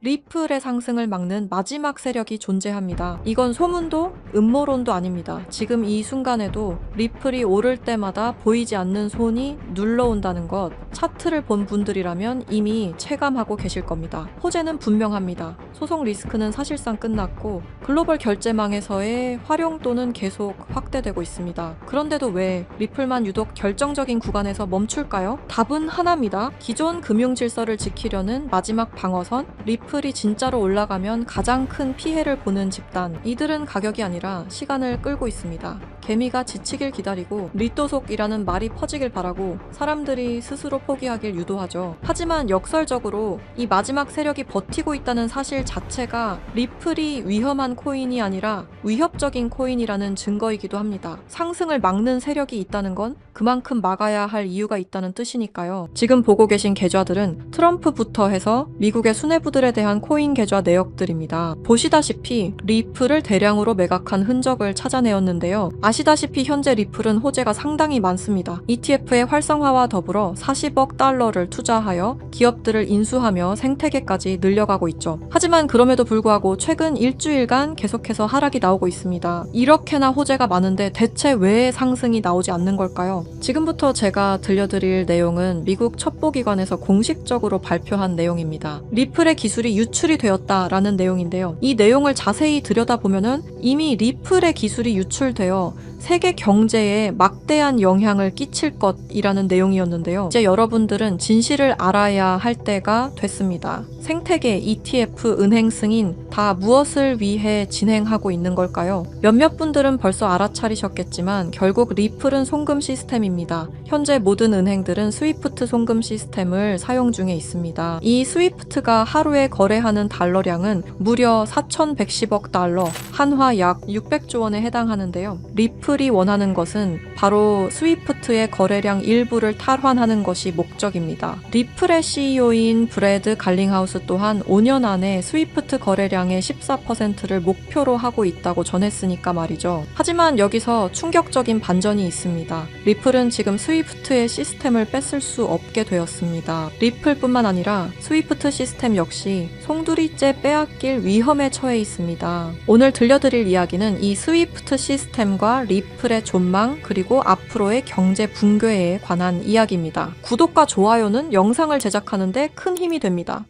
리플의 상승을 막는 마지막 세력이 존재합니다. 이건 소문도 음모론도 아닙니다. 지금 이 순간에도 리플이 오를 때마다 보이지 않는 손이 눌러온다는 것, 차트를 본 분들이라면 이미 체감하고 계실 겁니다. 호재는 분명합니다. 소송 리스크는 사실상 끝났고 글로벌 결제망에서의 활용도는 계속 확대되고 있습니다. 그런데도 왜 리플만 유독 결정적인 구간에서 멈출까요? 답은 하나입니다. 기존 금융 질서를 지키려는 마지막 방어선, 리플이 진짜로 올라가면 가장 큰 피해를 보는 집단, 이들은 가격이 아니라 시간을 끌고 있습니다. 개미가 지치길 기다리고 리또속이라는 말이 퍼지길 바라고 사람들이 스스로 포기하길 유도하죠. 하지만 역설적으로 이 마지막 세력이 버티고 있다는 사실 자체가 리플이 위험한 코인이 아니라 위협적인 코인이라는 증거이기도 합니다. 상승을 막는 세력이 있다는 건 그만큼 막아야 할 이유가 있다는 뜻이니까요. 지금 보고 계신 계좌들은 트럼프부터 해서 미국의 수뇌부들에 대한 코인 계좌 내역들입니다. 보시다시피 리플을 대량으로 매각한 흔적을 찾아내었는데요. 아시다시피 현재 리플은 호재가 상당히 많습니다. ETF의 활성화와 더불어 40억 달러를 투자하여 기업들을 인수하며 생태계까지 늘려가고 있죠. 하지만 그럼에도 불구하고 최근 일주일간 계속해서 하락이 나오고 있습니다. 이렇게나 호재가 많은데 대체 왜 상승이 나오지 않는 걸까요? 지금부터 제가 들려드릴 내용은 미국 첩보기관에서 공식적으로 발표한 내용입니다. 리플의 기술이 유출이 되었다라는 내용인데요. 이 내용을 자세히 들여다보면은 이미 리플의 기술이 유출되어 세계 경제에 막대한 영향을 끼칠 것이라는 내용이었는데요. 이제 여러분들은 진실을 알아야 할 때가 됐습니다. 생태계, ETF, 은행 승인 다 무엇을 위해 진행하고 있는 걸까요? 몇몇 분들은 벌써 알아차리셨겠지만 결국 리플은 송금 시스템입니다. 현재 모든 은행들은 스위프트 송금 시스템을 사용 중에 있습니다. 이 스위프트가 하루에 거래하는 달러량은 무려 4,110억 달러, 한화 약 600조 원에 해당하는데요. 리플이 원하는 것은 바로 스위프트의 거래량 일부를 탈환하는 것이 목적입니다. 리플의 CEO인 브래드 갈링하우스 또한 5년 안에 스위프트 거래량의 14%를 목표로 하고 있다고 전했으니까 말이죠. 하지만 여기서 충격적인 반전이 있습니다. 리플은 지금 스위프트의 시스템을 뺏을 수 없게 되었습니다. 리플뿐만 아니라 스위프트 시스템 역시 송두리째 빼앗길 위험에 처해 있습니다. 오늘 들려드릴 이야기는 이 스위프트 시스템과 리플의 존망 그리고 앞으로의 경제 붕괴에 관한 이야기입니다. 구독과 좋아요는 영상을 제작하는데 큰 힘이 됩니다.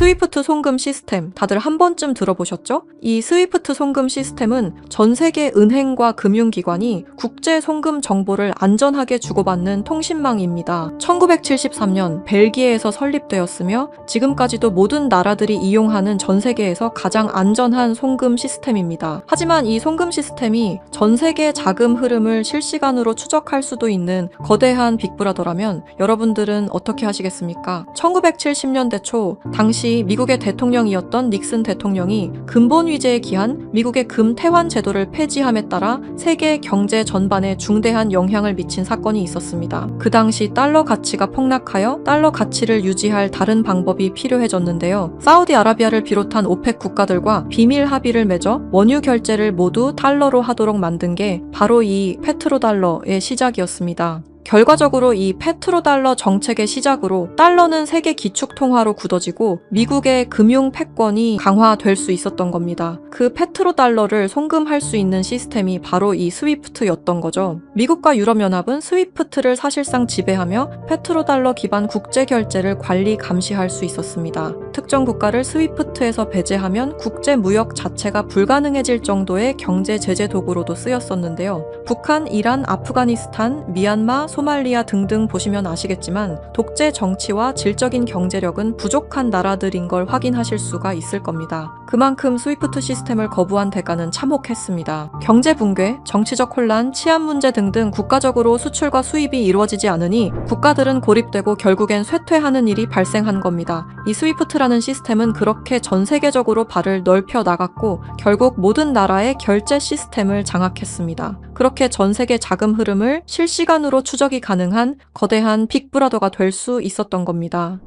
스위프트 송금 시스템 다들 한 번쯤 들어보셨죠? 이 스위프트 송금 시스템은 전 세계 은행과 금융기관이 국제 송금 정보를 안전하게 주고받는 통신망입니다. 1973년 벨기에에서 설립되었으며 지금까지도 모든 나라들이 이용하는 전 세계에서 가장 안전한 송금 시스템입니다. 하지만 이 송금 시스템이 전 세계 자금 흐름을 실시간으로 추적할 수도 있는 거대한 빅브라더라면 여러분들은 어떻게 하시겠습니까? 1970년대 초 당시 미국의 대통령이었던 닉슨 대통령이 근본 위제에 기한 미국의 금 태환 제도를 폐지함에 따라 세계 경제 전반에 중대한 영향을 미친 사건이 있었습니다. 그 당시 달러 가치가 폭락하여 달러 가치를 유지할 다른 방법이 필요해졌는데요. 사우디아라비아를 비롯한 오펙 국가들과 비밀 합의를 맺어 원유 결제를 모두 달러로 하도록 만든 게 바로 이 페트로달러의 시작이었습니다. 결과적으로 이 페트로달러 정책의 시작으로 달러는 세계 기축통화로 굳어지고 미국의 금융 패권이 강화될 수 있었던 겁니다. 그 페트로달러를 송금할 수 있는 시스템이 바로 이 스위프트였던 거죠. 미국과 유럽연합은 스위프트를 사실상 지배하며 페트로달러 기반 국제결제를 관리 감시할 수 있었습니다. 특정 국가를 스위프트에서 배제하면 국제무역 자체가 불가능해질 정도의 경제 제재 도구로도 쓰였었는데요. 북한, 이란, 아프가니스탄, 미얀마, 소말리아 등등 보시면 아시겠지만 독재 정치와 질적인 경제력은 부족한 나라들인 걸 확인하실 수가 있을 겁니다. 그만큼 스위프트 시스템을 거부한 대가는 참혹했습니다. 경제 붕괴, 정치적 혼란, 치안 문제 등등 국가적으로 수출과 수입이 이루어지지 않으니 국가들은 고립되고 결국엔 쇠퇴하는 일이 발생한 겁니다. 이 스위프트라는 시스템은 그렇게 전 세계적으로 발을 넓혀 나갔고 결국 모든 나라의 결제 시스템을 장악했습니다. 그렇게 전 세계 자금 흐름을 실시간으로 추적이 가능한 거대한 빅브라더가 될 수 있었던 겁니다.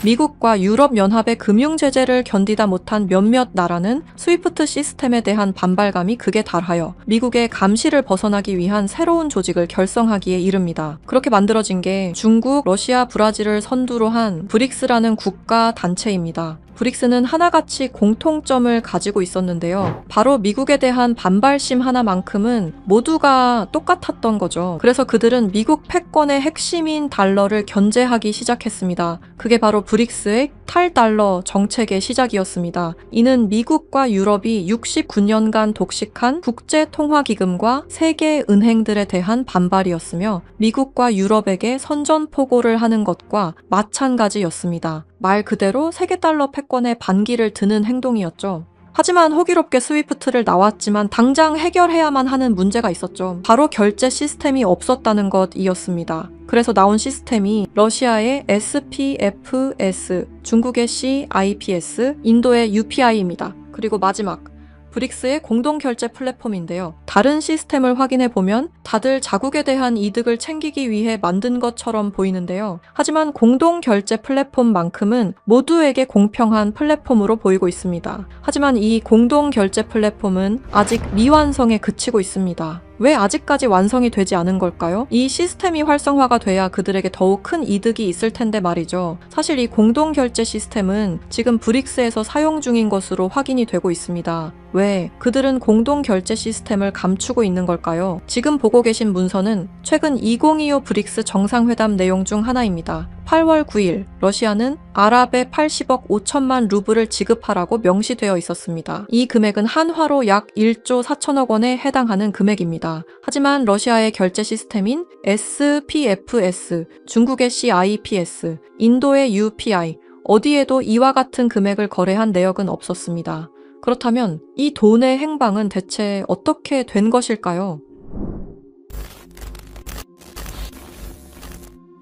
미국과 유럽연합의 금융 제재를 견디다 못한 몇몇 나라는 스위프트 시스템에 대한 반발감이 극에 달하여 미국의 감시를 벗어나기 위한 새로운 조직을 결성하기에 이릅니다. 그렇게 만들어진 게 중국, 러시아, 브라질을 선두로 한 브릭스라는 국가 단체입니다. 브릭스는 하나같이 공통점을 가지고 있었는데요. 바로 미국에 대한 반발심 하나만큼은 모두가 똑같았던 거죠. 그래서 그들은 미국 패권의 핵심인 달러를 견제하기 시작했습니다. 그게 바로 브릭스의 탈달러 정책의 시작이었습니다. 이는 미국과 유럽이 69년간 독식한 국제통화기금과 세계은행들에 대한 반발이었으며 미국과 유럽에게 선전포고를 하는 것과 마찬가지였습니다. 말 그대로 세계달러 패권에 반기를 드는 행동이었죠. 하지만 호기롭게 스위프트를 나왔지만 당장 해결해야만 하는 문제가 있었죠. 바로 결제 시스템이 없었다는 것이었습니다. 그래서 나온 시스템이 러시아의 SPFS, 중국의 CIPS, 인도의 UPI입니다. 그리고 마지막 브릭스의 공동결제 플랫폼인데요. 다른 시스템을 확인해보면 다들 자국에 대한 이득을 챙기기 위해 만든 것처럼 보이는데요. 하지만 공동결제 플랫폼만큼은 모두에게 공평한 플랫폼으로 보이고 있습니다. 하지만 이 공동결제 플랫폼은 아직 미완성에 그치고 있습니다. 왜 아직까지 완성이 되지 않은 걸까요? 이 시스템이 활성화가 돼야 그들에게 더욱 큰 이득이 있을 텐데 말이죠. 사실 이 공동결제 시스템은 지금 브릭스에서 사용 중인 것으로 확인이 되고 있습니다. 왜? 그들은 공동결제 시스템을 감추고 있는 걸까요? 지금 보고 계신 문서는 최근 2025 브릭스 정상회담 내용 중 하나입니다. 8월 9일 러시아는 아랍에 80억 5천만 루블을 지급하라고 명시되어 있었습니다. 이 금액은 한화로 약 1조 4천억 원에 해당하는 금액입니다. 하지만 러시아의 결제 시스템인 SPFS, 중국의 CIPS, 인도의 UPI, 어디에도 이와 같은 금액을 거래한 내역은 없었습니다. 그렇다면 이 돈의 행방은 대체 어떻게 된 것일까요?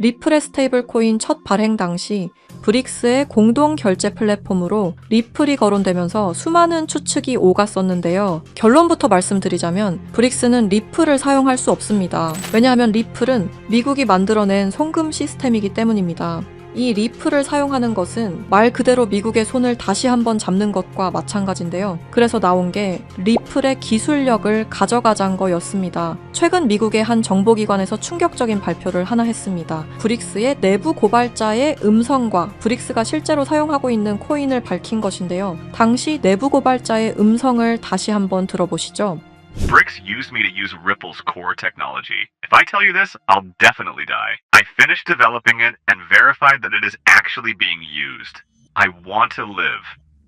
리플의 스테이블 코인 첫 발행 당시 브릭스의 공동 결제 플랫폼으로 리플이 거론되면서 수많은 추측이 오갔었는데요. 결론부터 말씀드리자면 브릭스는 리플을 사용할 수 없습니다. 왜냐하면 리플은 미국이 만들어낸 송금 시스템이기 때문입니다. 이 리플을 사용하는 것은 말 그대로 미국의 손을 다시 한번 잡는 것과 마찬가지인데요. 그래서 나온 게 리플의 기술력을 가져가자는 거였습니다. 최근 미국의 한 정보기관에서 충격적인 발표를 하나 했습니다. 브릭스의 내부 고발자의 음성과 브릭스가 실제로 사용하고 있는 코인을 밝힌 것인데요. 당시 내부 고발자의 음성을 다시 한번 들어보시죠. Bricks used me to use Ripple's core technology. If I tell you this, I'll definitely die. I finished developing it and verified that it is actually being used. I want to live.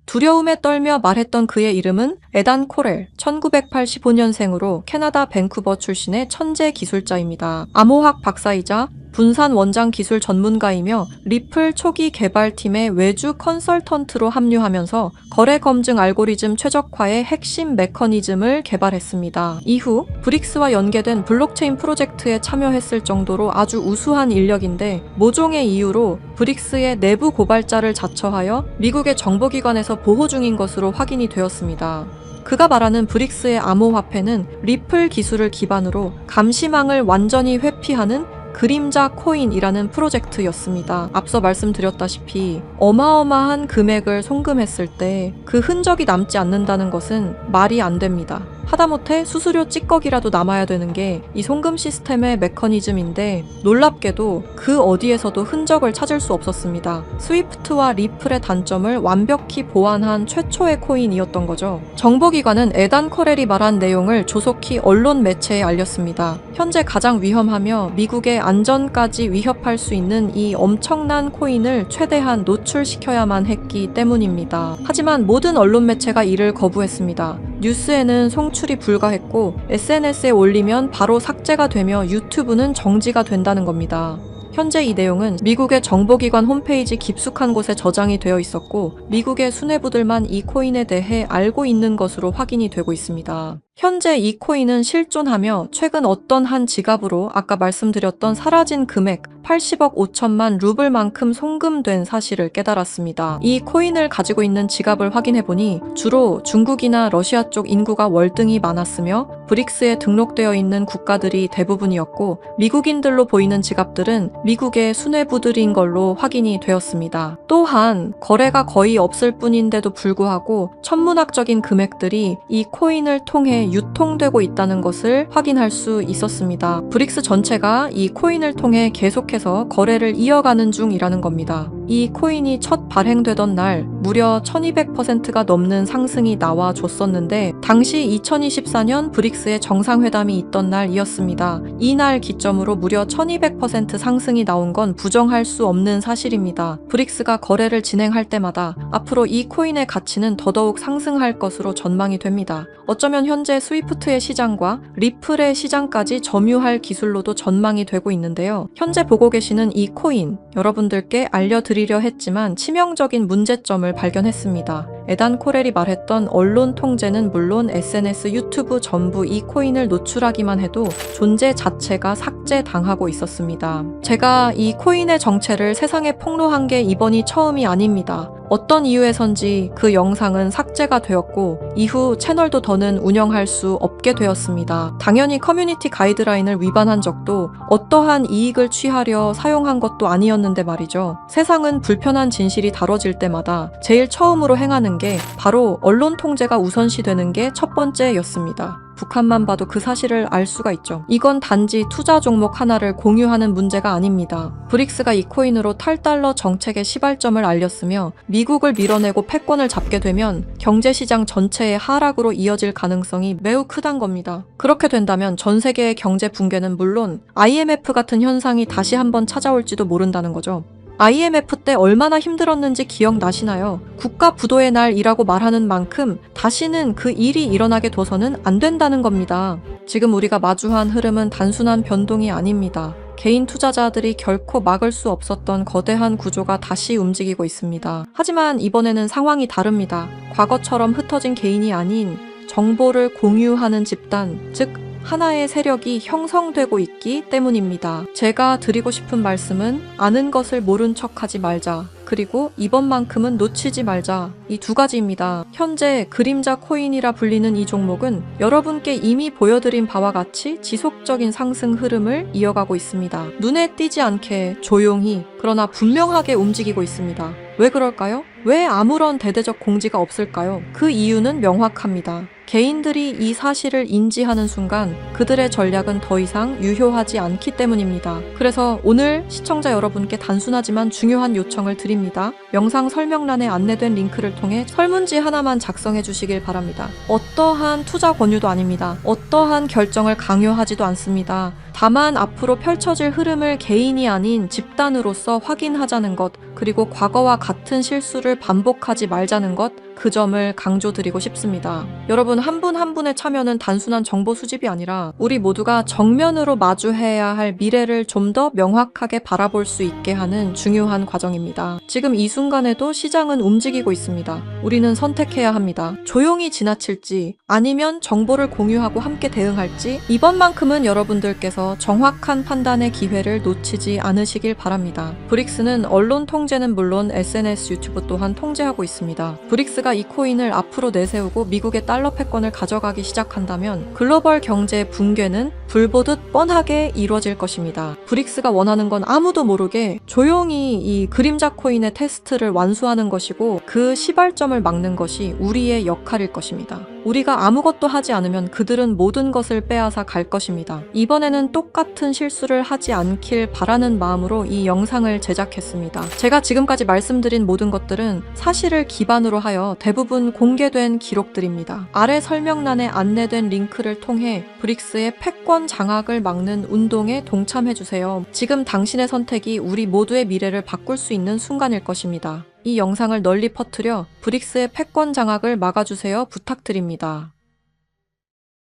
두려움에 떨며 말했던 그의 이름은 에단 코렐, 1985년생으로 캐나다 밴쿠버 출신의 천재 기술자입니다. 암호학 박사이자 분산 원장 기술 전문가이며 리플 초기 개발팀의 외주 컨설턴트로 합류하면서 거래 검증 알고리즘 최적화의 핵심 메커니즘을 개발했습니다. 이후 브릭스와 연계된 블록체인 프로젝트에 참여했을 정도로 아주 우수한 인력인데 모종의 이유로 브릭스의 내부 고발자를 자처하여 미국의 정보기관에서 보호 중인 것으로 확인이 되었습니다. 그가 말하는 브릭스의 암호화폐는 리플 기술을 기반으로 감시망을 완전히 회피하는 그림자 코인이라는 프로젝트였습니다. 앞서 말씀드렸다시피 어마어마한 금액을 송금했을 때 그 흔적이 남지 않는다는 것은 말이 안 됩니다. 하다못해 수수료 찌꺼기라도 남아야 되는 게 이 송금 시스템의 메커니즘인데 놀랍게도 그 어디에서도 흔적을 찾을 수 없었습니다. 스위프트와 리플의 단점을 완벽히 보완한 최초의 코인이었던 거죠. 정보기관은 에단 커렐이 말한 내용을 조속히 언론 매체에 알렸습니다. 현재 가장 위험하며 미국의 안전까지 위협할 수 있는 이 엄청난 코인을 최대한 노출시켜야만 했기 때문입니다. 하지만 모든 언론 매체가 이를 거부했습니다. 뉴스에는 송출이 불가했고 SNS에 올리면 바로 삭제가 되며 유튜브는 정지가 된다는 겁니다. 현재 이 내용은 미국의 정보기관 홈페이지 깊숙한 곳에 저장이 되어 있었고 미국의 수뇌부들만 이 코인에 대해 알고 있는 것으로 확인이 되고 있습니다. 현재 이 코인은 실존하며 최근 어떤 한 지갑으로 아까 말씀드렸던 사라진 금액 80억 5천만 루블만큼 송금된 사실을 깨달았습니다. 이 코인을 가지고 있는 지갑을 확인해보니 주로 중국이나 러시아 쪽 인구가 월등히 많았으며 브릭스에 등록되어 있는 국가들이 대부분이었고 미국인들로 보이는 지갑들은 미국의 수뇌부들인 걸로 확인이 되었습니다. 또한 거래가 거의 없을 뿐인데도 불구하고 천문학적인 금액들이 이 코인을 통해 유통되고 있다는 것을 확인할 수 있었습니다. 브릭스 전체가 이 코인을 통해 계속해서 거래를 이어가는 중이라는 겁니다. 이 코인이 첫 발행되던 날 무려 1200%가 넘는 상승이 나와줬었는데 당시 2024년 브릭스의 정상회담이 있던 날이었습니다. 이날 기점으로 무려 1200% 상승이 나온 건 부정할 수 없는 사실입니다. 브릭스가 거래를 진행할 때마다 앞으로 이 코인의 가치는 더더욱 상승할 것으로 전망이 됩니다. 어쩌면 현재 스위프트의 시장과 리플의 시장까지 점유할 기술로도 전망이 되고 있는데요. 현재 보고 계시는 이 코인, 여러분들께 알려드리려 했지만 치명적인 문제점을 발견했습니다. 에단 코렐이 말했던 언론 통제는 물론 SNS, 유튜브 전부 이 코인을 노출하기만 해도 존재 자체가 삭제당하고 있었습니다. 제가 이 코인의 정체를 세상에 폭로한 게 이번이 처음이 아닙니다. 어떤 이유에선지 그 영상은 삭제가 되었고 이후 채널도 더는 운영할 수 없게 되었습니다. 당연히 커뮤니티 가이드라인을 위반한 적도 어떠한 이익을 취하려 사용한 것도 아니었는데 말이죠. 세상은 불편한 진실이 다뤄질 때마다 제일 처음으로 행하는 게 바로 언론 통제가 우선시되는 게 첫 번째였습니다. 북한만 봐도 그 사실을 알 수가 있죠. 이건 단지 투자 종목 하나를 공유하는 문제가 아닙니다. 브릭스가 이 코인으로 탈달러 정책의 시발점을 알렸으며 미국을 밀어내고 패권을 잡게 되면 경제시장 전체의 하락으로 이어질 가능성이 매우 크단 겁니다. 그렇게 된다면 전 세계의 경제 붕괴는 물론 IMF 같은 현상이 다시 한번 찾아올지도 모른다는 거죠. IMF 때 얼마나 힘들었는지 기억나시나요? 국가 부도의 날이라고 말하는 만큼 다시는 그 일이 일어나게 둬서는 안 된다는 겁니다. 지금 우리가 마주한 흐름은 단순한 변동이 아닙니다. 개인 투자자들이 결코 막을 수 없었던 거대한 구조가 다시 움직이고 있습니다. 하지만 이번에는 상황이 다릅니다. 과거처럼 흩어진 개인이 아닌 정보를 공유하는 집단, 즉 하나의 세력이 형성되고 있기 때문입니다. 제가 드리고 싶은 말씀은 아는 것을 모른 척하지 말자. 그리고 이번만큼은 놓치지 말자. 이 두 가지입니다. 현재 그림자 코인이라 불리는 이 종목은 여러분께 이미 보여드린 바와 같이 지속적인 상승 흐름을 이어가고 있습니다. 눈에 띄지 않게 조용히 그러나 분명하게 움직이고 있습니다. 왜 그럴까요? 왜 아무런 대대적 공지가 없을까요? 그 이유는 명확합니다. 개인들이 이 사실을 인지하는 순간 그들의 전략은 더 이상 유효하지 않기 때문입니다. 그래서 오늘 시청자 여러분께 단순하지만 중요한 요청을 드립니다. 영상 설명란에 안내된 링크를 통해 설문지 하나만 작성해 주시길 바랍니다. 어떠한 투자 권유도 아닙니다. 어떠한 결정을 강요하지도 않습니다. 다만 앞으로 펼쳐질 흐름을 개인이 아닌 집단으로서 확인하자는 것, 그리고 과거와 같은 실수를 반복하지 말자는 것, 그 점을 강조드리고 싶습니다. 여러분 한 분 한 분의 참여는 단순한 정보 수집이 아니라 우리 모두가 정면으로 마주해야 할 미래를 좀 더 명확하게 바라볼 수 있게 하는 중요한 과정입니다. 지금 이 순간에도 시장은 움직이고 있습니다. 우리는 선택해야 합니다. 조용히 지나칠지 아니면 정보를 공유하고 함께 대응할지 이번만큼은 여러분들께서 정확한 판단의 기회를 놓치지 않으시길 바랍니다. 브릭스는 언론 통제는 물론 SNS, 유튜브 또한 통제하고 있습니다. 브릭스가 이 코인을 앞으로 내세우고 미국의 달러 패권을 가져가기 시작한다면 글로벌 경제 붕괴는 불보듯 뻔하게 이루어질 것입니다. 브릭스가 원하는 건 아무도 모르게 조용히 이 그림자 코인의 테스트를 완수하는 것이고 그 시발점을 막는 것이 우리의 역할일 것입니다. 우리가 아무것도 하지 않으면 그들은 모든 것을 빼앗아 갈 것입니다. 이번에는 똑같은 실수를 하지 않길 바라는 마음으로 이 영상을 제작했습니다. 제가 지금까지 말씀드린 모든 것들은 사실을 기반으로 하여 대부분 공개된 기록들입니다. 아래 설명란에 안내된 링크를 통해 브릭스의 패권 장악을 막는 운동에 동참해주세요. 지금 당신의 선택이 우리 모두의 미래를 바꿀 수 있는 순간일 것입니다. 이 영상을 널리 퍼뜨려 브릭스의 패권 장악을 막아주세요 부탁드립니다.